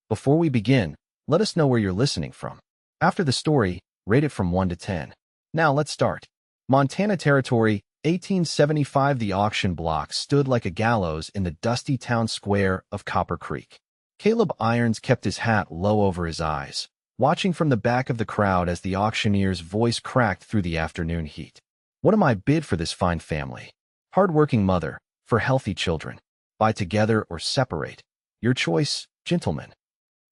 Before we begin, let us know where you're listening from. After the story, rate it from 1 to 10. Now let's start. Montana Territory, 1875. The auction block stood like a gallows in the dusty town square of Copper Creek. Caleb Irons kept his hat low over his eyes, watching from the back of the crowd as the auctioneer's voice cracked through the afternoon heat. What am I bid for this fine family? Hard-working mother, for healthy children. Buy together or separate. Your choice, gentlemen.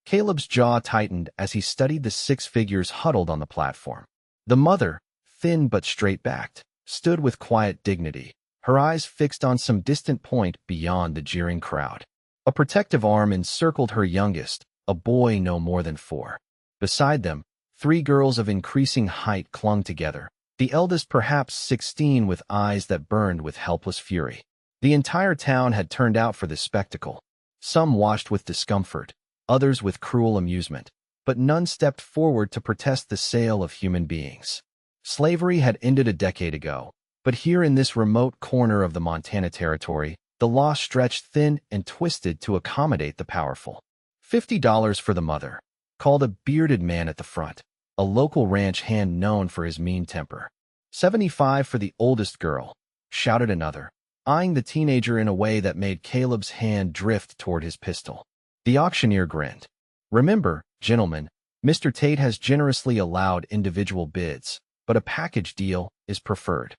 Caleb's jaw tightened as he studied the 6 figures huddled on the platform. The mother, thin but straight-backed, stood with quiet dignity, her eyes fixed on some distant point beyond the jeering crowd. A protective arm encircled her youngest, a boy no more than 4. Beside them, 3 girls of increasing height clung together, the eldest perhaps 16 with eyes that burned with helpless fury. The entire town had turned out for this spectacle. Some watched with discomfort, others with cruel amusement, but none stepped forward to protest the sale of human beings. Slavery had ended a decade ago, but here in this remote corner of the Montana Territory, the law stretched thin and twisted to accommodate the powerful. $50 for the mother, called a bearded man at the front, a local ranch hand known for his mean temper. $75 for the oldest girl, shouted another, eyeing the teenager in a way that made Caleb's hand drift toward his pistol. The auctioneer grinned. Remember, gentlemen, Mr. Tate has generously allowed individual bids, but a package deal is preferred.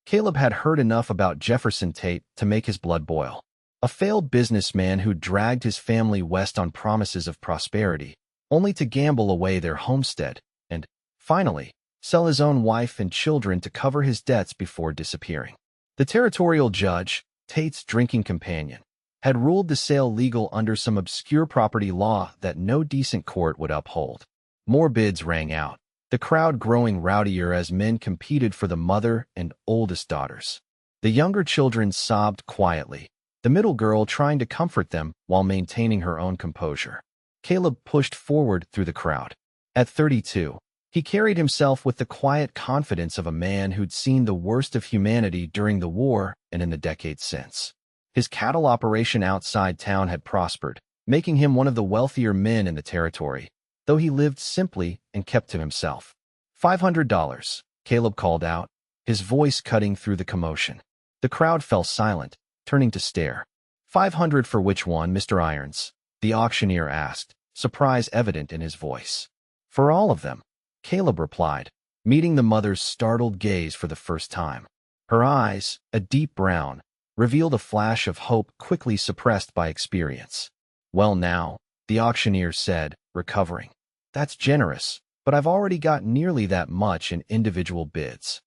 Caleb had heard enough about Jefferson Tate to make his blood boil. A failed businessman who dragged his family west on promises of prosperity, only to gamble away their homestead and, finally, sell his own wife and children to cover his debts before disappearing. The territorial judge, Tate's drinking companion, had ruled the sale legal under some obscure property law that no decent court would uphold. More bids rang out, the crowd growing rowdier as men competed for the mother and oldest daughters. The younger children sobbed quietly, the middle girl trying to comfort them while maintaining her own composure. Caleb pushed forward through the crowd. At 32, he carried himself with the quiet confidence of a man who'd seen the worst of humanity during the war and in the decades since. His cattle operation outside town had prospered, making him one of the wealthier men in the territory, though he lived simply and kept to himself. $500, Caleb called out, his voice cutting through the commotion. The crowd fell silent, turning to stare. $500 for which one, Mr. Irons? The auctioneer asked, surprise evident in his voice. For all of them, Caleb replied, meeting the mother's startled gaze for the first time. Her eyes, a deep brown, revealed a flash of hope quickly suppressed by experience. Well now, the auctioneer said, recovering. That's generous, but I've already got nearly that much in individual bids.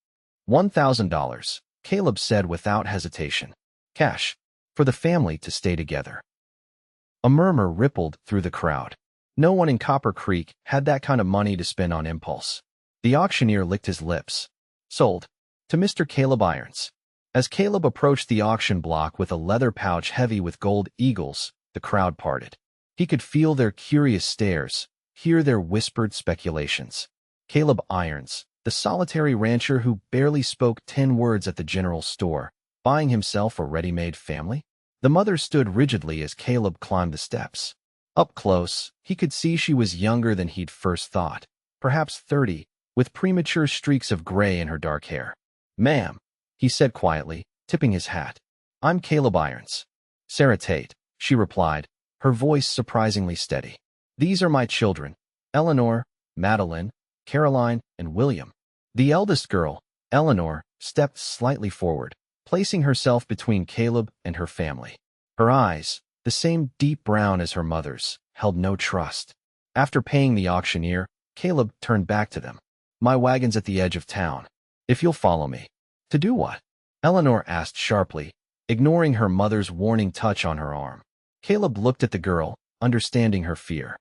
$1,000, Caleb said without hesitation. Cash, for the family to stay together. A murmur rippled through the crowd. No one in Copper Creek had that kind of money to spend on impulse. The auctioneer licked his lips. Sold. To Mr. Caleb Irons. As Caleb approached the auction block with a leather pouch heavy with gold eagles, the crowd parted. He could feel their curious stares, hear their whispered speculations. Caleb Irons, the solitary rancher who barely spoke 10 words at the general store, buying himself a ready-made family? The mother stood rigidly as Caleb climbed the steps. Up close, he could see she was younger than he'd first thought, perhaps 30, with premature streaks of gray in her dark hair. Ma'am, he said quietly, tipping his hat. I'm Caleb Irons. Sarah Tate, she replied, her voice surprisingly steady. These are my children, Eleanor, Madeline, Caroline, and William. The eldest girl, Eleanor, stepped slightly forward, placing herself between Caleb and her family. Her eyes, the same deep brown as her mother's, held no trust. After paying the auctioneer, Caleb turned back to them. My wagon's at the edge of town. If you'll follow me. To do what? Eleanor asked sharply, ignoring her mother's warning touch on her arm. Caleb looked at the girl, understanding her fear.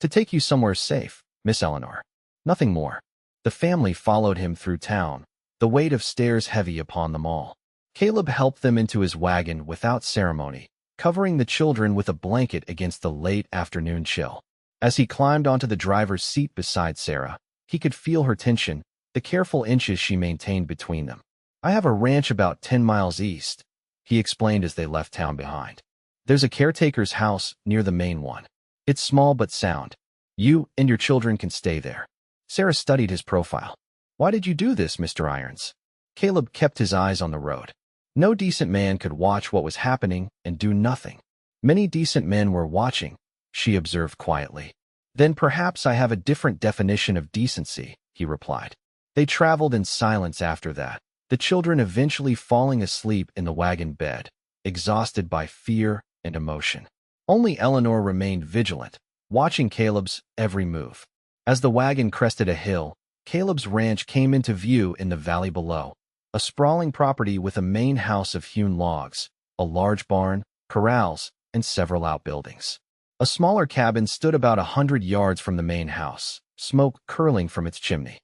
To take you somewhere safe, Miss Eleanor. Nothing more. The family followed him through town, the weight of stairs heavy upon them all. Caleb helped them into his wagon without ceremony, covering the children with a blanket against the late afternoon chill. As he climbed onto the driver's seat beside Sarah, he could feel her tension, the careful inches she maintained between them. I have a ranch about 10 miles east, he explained as they left town behind. There's a caretaker's house near the main one. It's small but sound. You and your children can stay there. Sarah studied his profile. Why did you do this, Mr. Irons? Caleb kept his eyes on the road. No decent man could watch what was happening and do nothing. Many decent men were watching, she observed quietly. Then perhaps I have a different definition of decency, he replied. They traveled in silence after that, the children eventually falling asleep in the wagon bed, exhausted by fear and emotion. Only Eleanor remained vigilant, watching Caleb's every move. As the wagon crested a hill, Caleb's ranch came into view in the valley below, a sprawling property with a main house of hewn logs, a large barn, corrals, and several outbuildings. A smaller cabin stood about 100 yards from the main house, smoke curling from its chimney.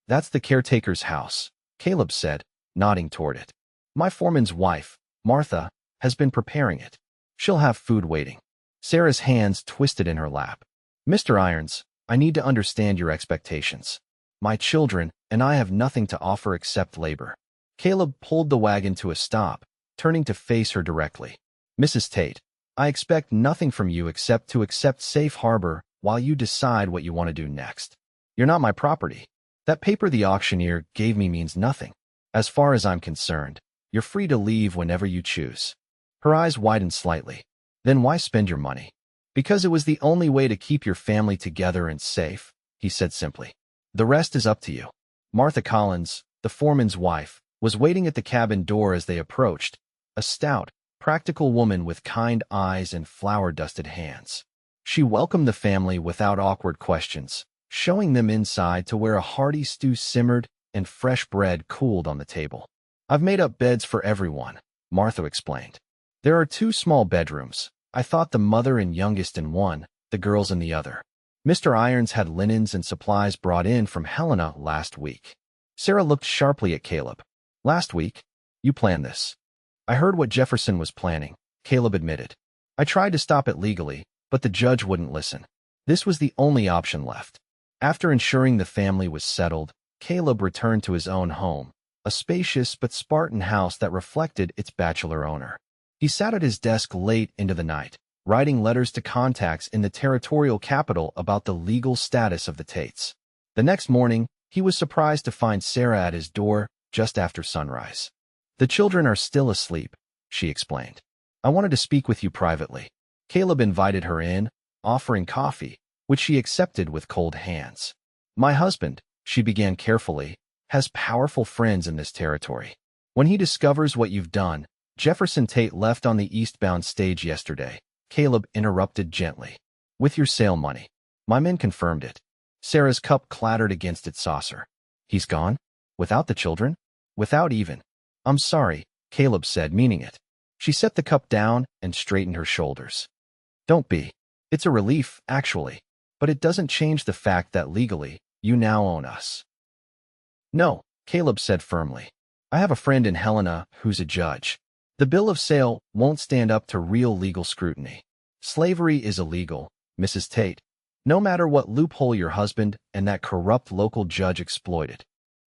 That's the caretaker's house, Caleb said, nodding toward it. My foreman's wife, Martha, has been preparing it. She'll have food waiting. Sarah's hands twisted in her lap. Mr. Irons, I need to understand your expectations. My children and I have nothing to offer except labor. Caleb pulled the wagon to a stop, turning to face her directly. Mrs. Tate, I expect nothing from you except to accept safe harbor while you decide what you want to do next. You're not my property. That paper the auctioneer gave me means nothing. As far as I'm concerned, you're free to leave whenever you choose. Her eyes widened slightly. Then why spend your money? Because it was the only way to keep your family together and safe, he said simply. The rest is up to you. Martha Collins, the foreman's wife, was waiting at the cabin door as they approached, a stout, practical woman with kind eyes and flour-dusted hands. She welcomed the family without awkward questions, showing them inside to where a hearty stew simmered and fresh bread cooled on the table. I've made up beds for everyone, Martha explained. There are 2 small bedrooms. I thought the mother and youngest in one, the girls in the other. Mr. Irons had linens and supplies brought in from Helena last week. Sarah looked sharply at Caleb. Last week? You planned this. I heard what Jefferson was planning, Caleb admitted. I tried to stop it legally, but the judge wouldn't listen. This was the only option left. After ensuring the family was settled, Caleb returned to his own home, a spacious but Spartan house that reflected its bachelor owner. He sat at his desk late into the night, writing letters to contacts in the territorial capital about the legal status of the Tates. The next morning, he was surprised to find Sarah at his door just after sunrise. The children are still asleep, she explained. I wanted to speak with you privately. Caleb invited her in, offering coffee, which she accepted with cold hands. My husband, she began carefully, has powerful friends in this territory. When he discovers what you've done, Jefferson Tate left on the eastbound stage yesterday, Caleb interrupted gently. With your sale money. My men confirmed it. Sarah's cup clattered against its saucer. He's gone? Without the children? Without even. I'm sorry, Caleb said, meaning it. She set the cup down and straightened her shoulders. Don't be. It's a relief, actually. But it doesn't change the fact that legally, you now own us. No, Caleb said firmly. I have a friend in Helena who's a judge. The bill of sale won't stand up to real legal scrutiny. Slavery is illegal, Mrs. Tate, no matter what loophole your husband and that corrupt local judge exploited.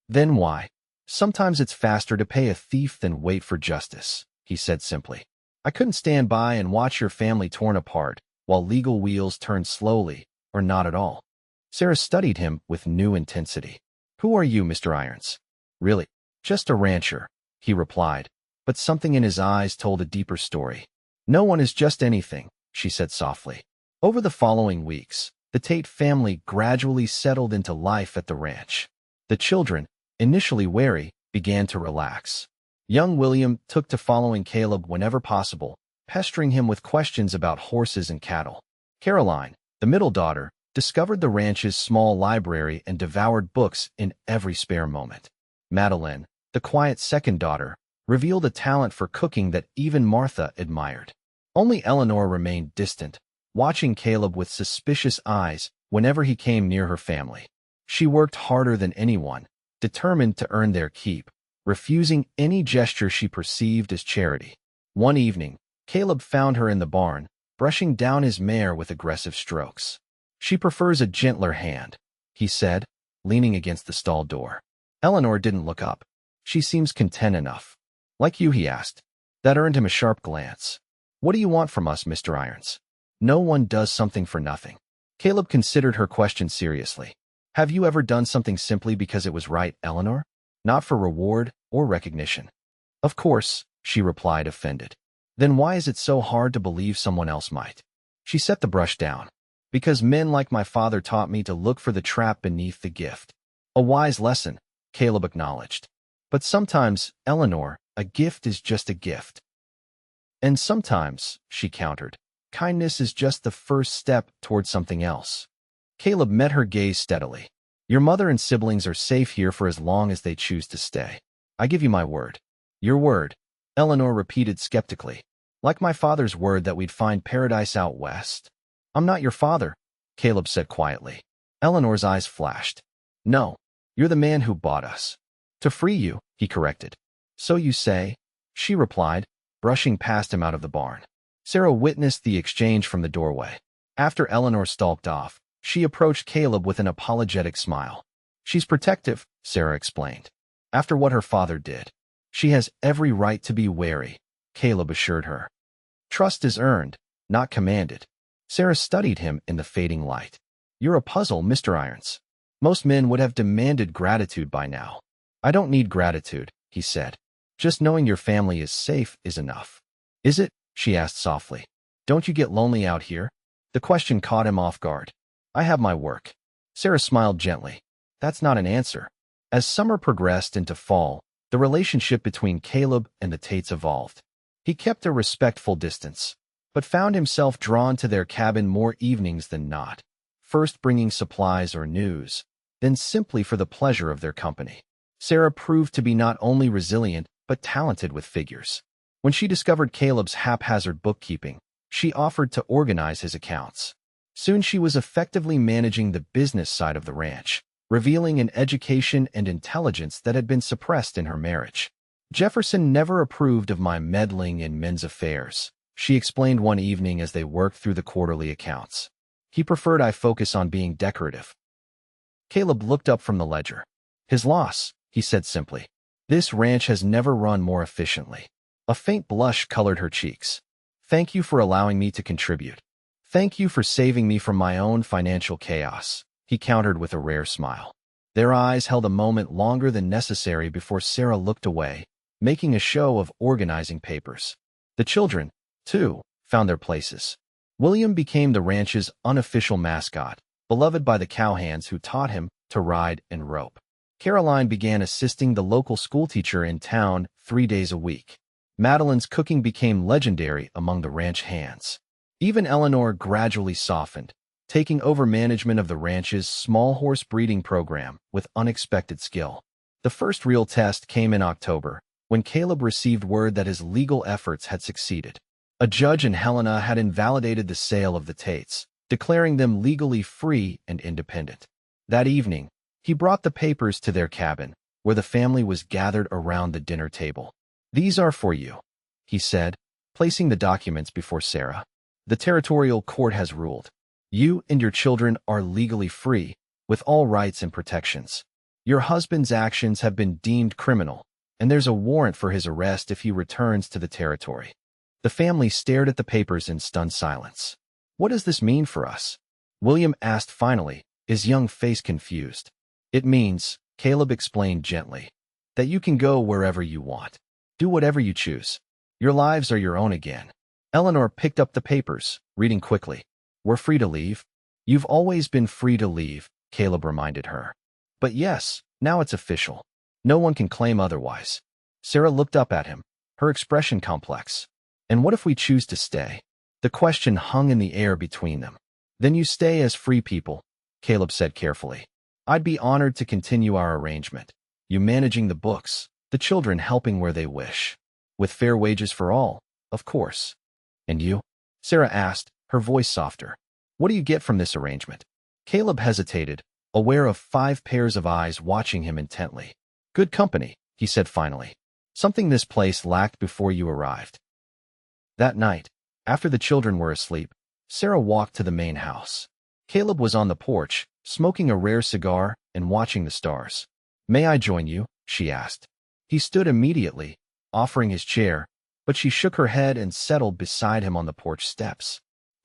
Then why? Sometimes it's faster to pay a thief than wait for justice, he said simply. I couldn't stand by and watch your family torn apart while legal wheels turned slowly, or not at all. Sarah studied him with new intensity. Who are you, Mr. Irons? Really, just a rancher, he replied, but something in his eyes told a deeper story. No one is just anything, she said softly. Over the following weeks, the Tate family gradually settled into life at the ranch. The children, initially wary, began to relax. Young William took to following Caleb whenever possible, pestering him with questions about horses and cattle. Caroline, the middle daughter, discovered the ranch's small library and devoured books in every spare moment. Madeline, the quiet second daughter, revealed a talent for cooking that even Martha admired. Only Eleanor remained distant, watching Caleb with suspicious eyes whenever he came near her family. She worked harder than anyone, determined to earn their keep, refusing any gesture she perceived as charity. One evening, Caleb found her in the barn, brushing down his mare with aggressive strokes. She prefers a gentler hand, he said, leaning against the stall door. Eleanor didn't look up. She seems content enough. Like you, he asked. That earned him a sharp glance. What do you want from us, Mr. Irons? No one does something for nothing. Caleb considered her question seriously. Have you ever done something simply because it was right, Eleanor? Not for reward or recognition. Of course, she replied, offended. Then why is it so hard to believe someone else might? She set the brush down. Because men like my father taught me to look for the trap beneath the gift. A wise lesson, Caleb acknowledged. But sometimes, Eleanor, a gift is just a gift. And sometimes, she countered, kindness is just the first step toward something else. Caleb met her gaze steadily. Your mother and siblings are safe here for as long as they choose to stay. I give you my word. Your word, Eleanor repeated skeptically. Like my father's word that we'd find paradise out west. I'm not your father, Caleb said quietly. Eleanor's eyes flashed. No, you're the man who bought us. To free you, he corrected. So you say? She replied, brushing past him out of the barn. Sarah witnessed the exchange from the doorway. After Eleanor stalked off, she approached Caleb with an apologetic smile. She's protective, Sarah explained. After what her father did. She has every right to be wary, Caleb assured her. Trust is earned, not commanded. Sarah studied him in the fading light. You're a puzzle, Mr. Irons. Most men would have demanded gratitude by now. I don't need gratitude, he said. Just knowing your family is safe is enough. Is it? She asked softly. Don't you get lonely out here? The question caught him off guard. I have my work. Sarah smiled gently. That's not an answer. As summer progressed into fall, the relationship between Caleb and the Tates evolved. He kept a respectful distance, but found himself drawn to their cabin more evenings than not, first bringing supplies or news, then simply for the pleasure of their company. Sarah proved to be not only resilient, but talented with figures. When she discovered Caleb's haphazard bookkeeping, she offered to organize his accounts. Soon she was effectively managing the business side of the ranch, revealing an education and intelligence that had been suppressed in her marriage. Jefferson never approved of my meddling in men's affairs, she explained one evening as they worked through the quarterly accounts. He preferred I focus on being decorative. Caleb looked up from the ledger. His loss, he said simply. This ranch has never run more efficiently. A faint blush colored her cheeks. Thank you for allowing me to contribute. Thank you for saving me from my own financial chaos, he countered with a rare smile. Their eyes held a moment longer than necessary before Sarah looked away, making a show of organizing papers. The children, too, found their places. William became the ranch's unofficial mascot, beloved by the cowhands who taught him to ride and rope. Caroline began assisting the local schoolteacher in town 3 days a week. Madeline's cooking became legendary among the ranch hands. Even Eleanor gradually softened, taking over management of the ranch's small horse breeding program with unexpected skill. The first real test came in October, when Caleb received word that his legal efforts had succeeded. A judge in Helena had invalidated the sale of the Tates, declaring them legally free and independent. That evening, he brought the papers to their cabin, where the family was gathered around the dinner table. These are for you, he said, placing the documents before Sarah. The territorial court has ruled. You and your children are legally free, with all rights and protections. Your husband's actions have been deemed criminal, and there's a warrant for his arrest if he returns to the territory. The family stared at the papers in stunned silence. What does this mean for us? William asked finally, his young face confused. It means, Caleb explained gently, that you can go wherever you want. Do whatever you choose. Your lives are your own again. Eleanor picked up the papers, reading quickly. We're free to leave. You've always been free to leave, Caleb reminded her. But yes, now it's official. No one can claim otherwise. Sarah looked up at him, her expression complex. And what if we choose to stay? The question hung in the air between them. Then you stay as free people, Caleb said carefully. I'd be honored to continue our arrangement. You managing the books, the children helping where they wish. With fair wages for all, of course. And you? Sarah asked, her voice softer. What do you get from this arrangement? Caleb hesitated, aware of 5 pairs of eyes watching him intently. Good company, he said finally. Something this place lacked before you arrived. That night, after the children were asleep, Sarah walked to the main house. Caleb was on the porch, smoking a rare cigar and watching the stars. May I join you? She asked. He stood immediately, offering his chair, but she shook her head and settled beside him on the porch steps.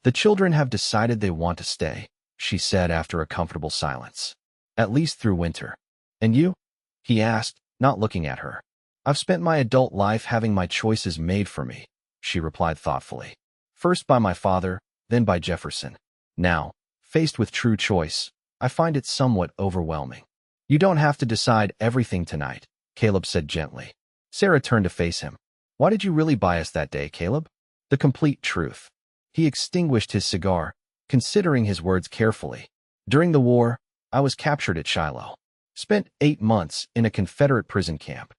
The children have decided they want to stay, she said after a comfortable silence. At least through winter. And you? He asked, not looking at her. I've spent my adult life having my choices made for me, she replied thoughtfully. First by my father, then by Jefferson. Now, faced with true choice, I find it somewhat overwhelming. You don't have to decide everything tonight, Caleb said gently. Sarah turned to face him. Why did you really buy us that day, Caleb? The complete truth. He extinguished his cigar, considering his words carefully. During the war, I was captured at Shiloh. Spent 8 months in a Confederate prison camp.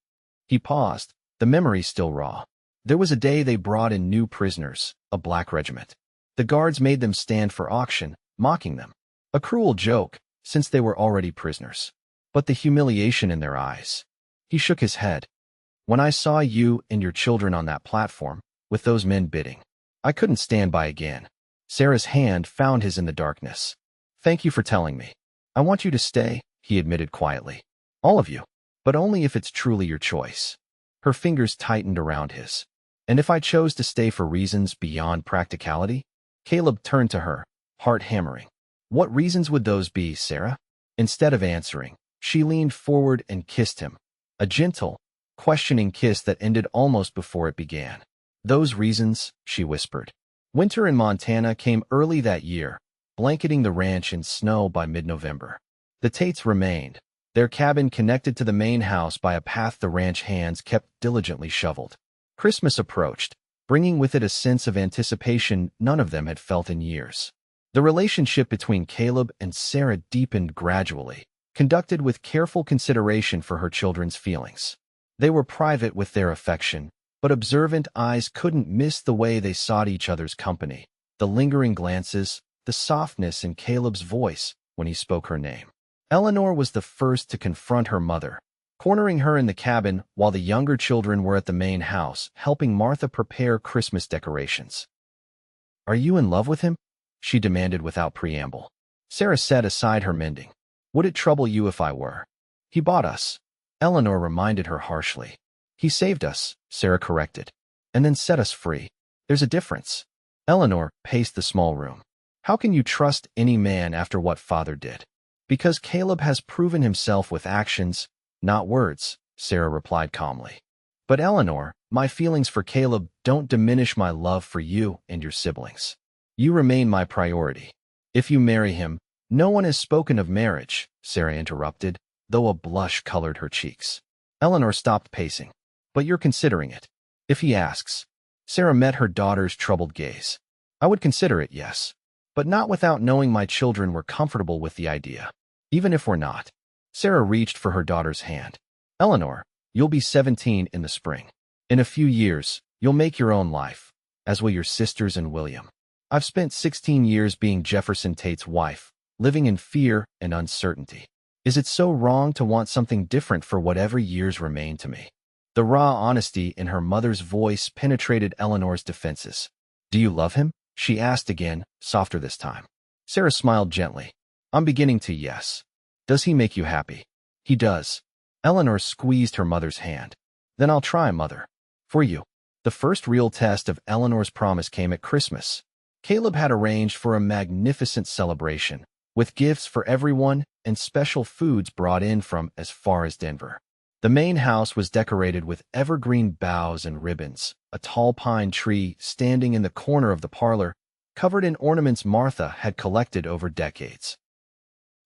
He paused, the memory still raw. There was a day they brought in new prisoners, a black regiment. The guards made them stand for auction, mocking them. A cruel joke, since they were already prisoners. But the humiliation in their eyes. He shook his head. When I saw you and your children on that platform, with those men bidding, I couldn't stand by again. Sarah's hand found his in the darkness. Thank you for telling me. I want you to stay, he admitted quietly. All of you. But only if it's truly your choice. Her fingers tightened around his. And if I chose to stay for reasons beyond practicality? Caleb turned to her, heart hammering. What reasons would those be, Sarah? Instead of answering, she leaned forward and kissed him. A gentle, questioning kiss that ended almost before it began. Those reasons, she whispered. Winter in Montana came early that year, blanketing the ranch in snow by mid-November. The Tates remained, their cabin connected to the main house by a path the ranch hands kept diligently shoveled. Christmas approached, bringing with it a sense of anticipation none of them had felt in years. The relationship between Caleb and Sarah deepened gradually, conducted with careful consideration for her children's feelings. They were private with their affection, but observant eyes couldn't miss the way they sought each other's company, the lingering glances, the softness in Caleb's voice when he spoke her name. Eleanor was the first to confront her mother, cornering her in the cabin while the younger children were at the main house, helping Martha prepare Christmas decorations. Are you in love with him? She demanded without preamble. Sarah set aside her mending. Would it trouble you if I were? He bought us. Eleanor reminded her harshly. He saved us, Sarah corrected, and then set us free. There's a difference. Eleanor paced the small room. How can you trust any man after what father did? Because Caleb has proven himself with actions, not words, Sarah replied calmly. But Eleanor, my feelings for Caleb don't diminish my love for you and your siblings. You remain my priority. If you marry him, no one has spoken of marriage, Sarah interrupted, though a blush colored her cheeks. Eleanor stopped pacing. But you're considering it. If he asks. Sarah met her daughter's troubled gaze. I would consider it, yes. But not without knowing my children were comfortable with the idea. Even if we're not. Sarah reached for her daughter's hand. Eleanor, you'll be 17 in the spring. In a few years, you'll make your own life, as will your sisters and William. I've spent 16 years being Jefferson Tate's wife, living in fear and uncertainty. Is it so wrong to want something different for whatever years remain to me? The raw honesty in her mother's voice penetrated Eleanor's defenses. Do you love him? She asked again, softer this time. Sarah smiled gently. I'm beginning to, yes. Does he make you happy? He does. Eleanor squeezed her mother's hand. Then I'll try, Mother. For you. The first real test of Eleanor's promise came at Christmas. Caleb had arranged for a magnificent celebration, with gifts for everyone and special foods brought in from as far as Denver. The main house was decorated with evergreen boughs and ribbons, a tall pine tree standing in the corner of the parlor, covered in ornaments Martha had collected over decades.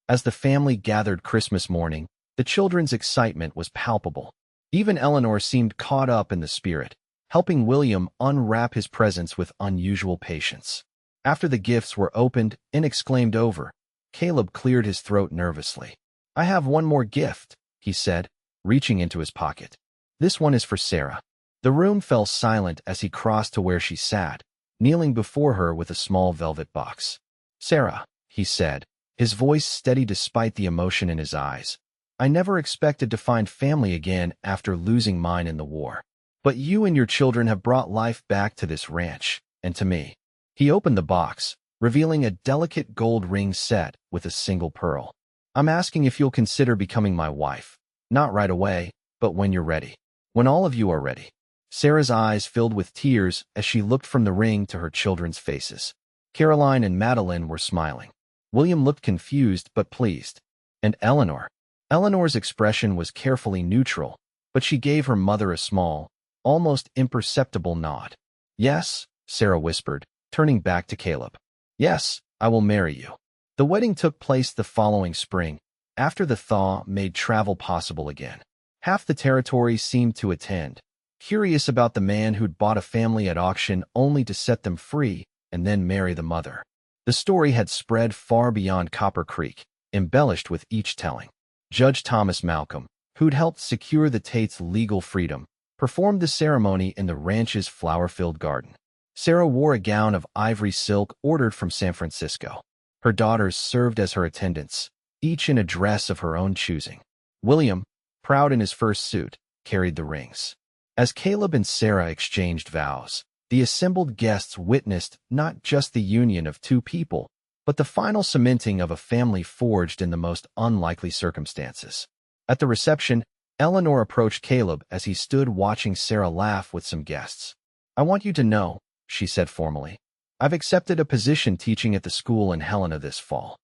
As the family gathered Christmas morning, the children's excitement was palpable. Even Eleanor seemed caught up in the spirit, helping William unwrap his presents with unusual patience. After the gifts were opened and exclaimed over, Caleb cleared his throat nervously. I have one more gift, he said, reaching into his pocket. This one is for Sarah. The room fell silent as he crossed to where she sat, kneeling before her with a small velvet box. Sarah, he said, his voice steady despite the emotion in his eyes. I never expected to find family again after losing mine in the war. But you and your children have brought life back to this ranch, and to me. He opened the box, revealing a delicate gold ring set with a single pearl. I'm asking if you'll consider becoming my wife. Not right away, but when you're ready. When all of you are ready. Sarah's eyes filled with tears as she looked from the ring to her children's faces. Caroline and Madeline were smiling. William looked confused but pleased. And Eleanor? Eleanor's expression was carefully neutral, but she gave her mother a small, almost imperceptible nod. Yes, Sarah whispered, turning back to Caleb. Yes, I will marry you. The wedding took place the following spring, after the thaw made travel possible again. Half the territory seemed to attend, curious about the man who'd bought a family at auction only to set them free and then marry the mother. The story had spread far beyond Copper Creek, embellished with each telling. Judge Thomas Malcolm, who'd helped secure the Tates' legal freedom, performed the ceremony in the ranch's flower-filled garden. Sarah wore a gown of ivory silk ordered from San Francisco. Her daughters served as her attendants, each in a dress of her own choosing. William, proud in his first suit, carried the rings. As Caleb and Sarah exchanged vows, the assembled guests witnessed not just the union of two people, but the final cementing of a family forged in the most unlikely circumstances. At the reception, Eleanor approached Caleb as he stood watching Sarah laugh with some guests. I want you to know, she said formally, I've accepted a position teaching at the school in Helena this fall.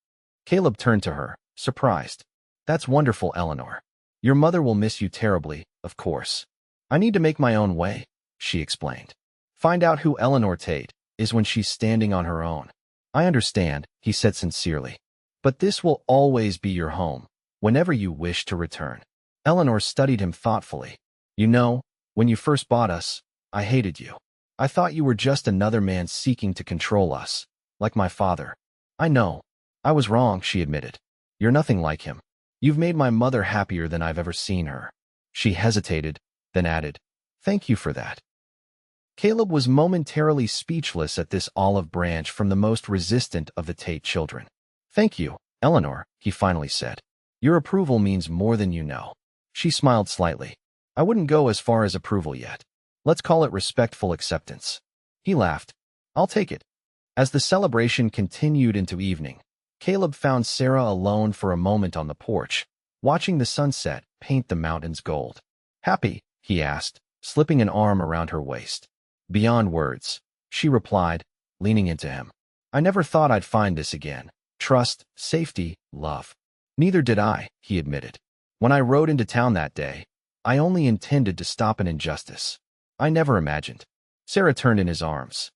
Caleb turned to her, surprised. That's wonderful, Eleanor. Your mother will miss you terribly, of course. I need to make my own way, she explained. Find out who Eleanor Tate is when she's standing on her own. I understand, he said sincerely. But this will always be your home, whenever you wish to return. Eleanor studied him thoughtfully. You know, when you first bought us, I hated you. I thought you were just another man seeking to control us, like my father. I know. I was wrong, she admitted. You're nothing like him. You've made my mother happier than I've ever seen her. She hesitated, then added, Thank you for that. Caleb was momentarily speechless at this olive branch from the most resistant of the Tate children. Thank you, Eleanor, he finally said. Your approval means more than you know. She smiled slightly. I wouldn't go as far as approval yet. Let's call it respectful acceptance. He laughed. I'll take it. As the celebration continued into evening, Caleb found Sarah alone for a moment on the porch, watching the sunset paint the mountains gold. Happy? He asked, slipping an arm around her waist. Beyond words, she replied, leaning into him. I never thought I'd find this again. Trust, safety, love. Neither did I, he admitted. When I rode into town that day, I only intended to stop an injustice. I never imagined. Sarah turned in his arms.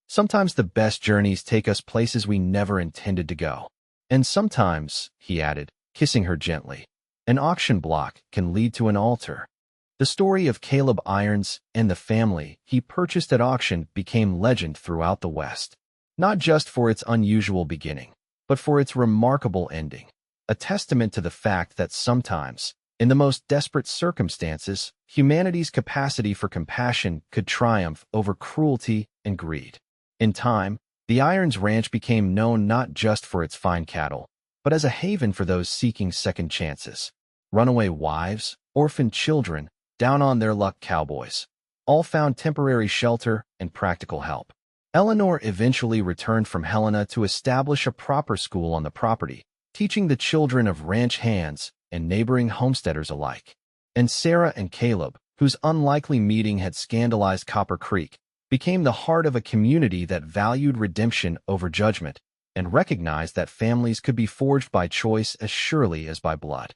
Sometimes the best journeys take us places we never intended to go. And sometimes, he added, kissing her gently, an auction block can lead to an altar. The story of Caleb Irons and the family he purchased at auction became legend throughout the West, not just for its unusual beginning, but for its remarkable ending, a testament to the fact that sometimes, in the most desperate circumstances, humanity's capacity for compassion could triumph over cruelty and greed. In time, the Irons Ranch became known not just for its fine cattle, but as a haven for those seeking second chances. Runaway wives, orphaned children, down-on-their-luck cowboys, all found temporary shelter and practical help. Eleanor eventually returned from Helena to establish a proper school on the property, teaching the children of ranch hands and neighboring homesteaders alike. And Sarah and Caleb, whose unlikely meeting had scandalized Copper Creek, became the heart of a community that valued redemption over judgment and recognized that families could be forged by choice as surely as by blood.